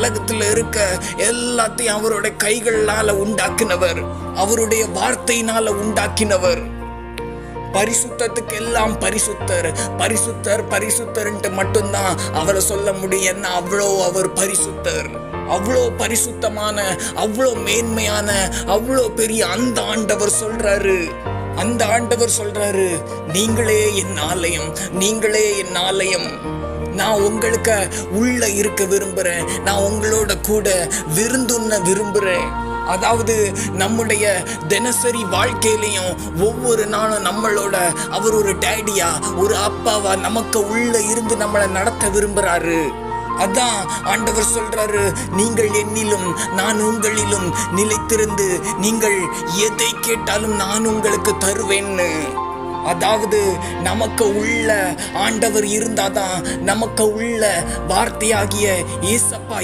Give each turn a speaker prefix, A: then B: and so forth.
A: உலகத்துல இருக்க எல்லாத்தையும் அவருடைய கைகளால உண்டாக்கினவர், அவருடைய வார்த்தையினால உண்டாக்கினவர். பரிசுத்தத்துக்கு எல்லாம் பரிசுத்தர், பரிசுத்தர் பரிசுத்தர்ன்ட்டு மட்டும்தான் அவரை சொல்ல முடியும். என்ன அவ்வளோ அவர் பரிசுத்தர், அவ்வளோ பரிசுத்தமான, அவ்வளோ மேன்மையான, அவ்வளோ பெரிய அந்த ஆண்டவர் சொல்றாரு. அந்த ஆண்டவர் சொல்றாரு, நீங்களே என் ஆலயம், நீங்களே என் ஆலயம். நான் உங்களுக்கு உள்ள இருக்க விரும்புறேன், நான் உங்களோட கூட விருந்துண்ண விரும்புறேன். அதாவது நம்முடைய தினசரி வாழ்க்கையிலையும் ஒவ்வொரு நாளும் நம்மளோட அவர் ஒரு டேடியா, ஒரு அப்பாவா நமக்கு உள்ள இருந்து நம்மளை நடத்த விரும்புறாரு. அதான் ஆண்டவர் சொல்றாரு, நீங்கள் என்னிலும் நான் உங்களிலும் நிலைத்திருந்து நீங்கள் எதை கேட்டாலும் நான் உங்களுக்கு தருவேன்னு. அதாவது நமக்கு உள்ள ஆண்டவர் இருந்தாதான் நமக்கு உள்ள வார்த்தையாகிய ஏசப்பா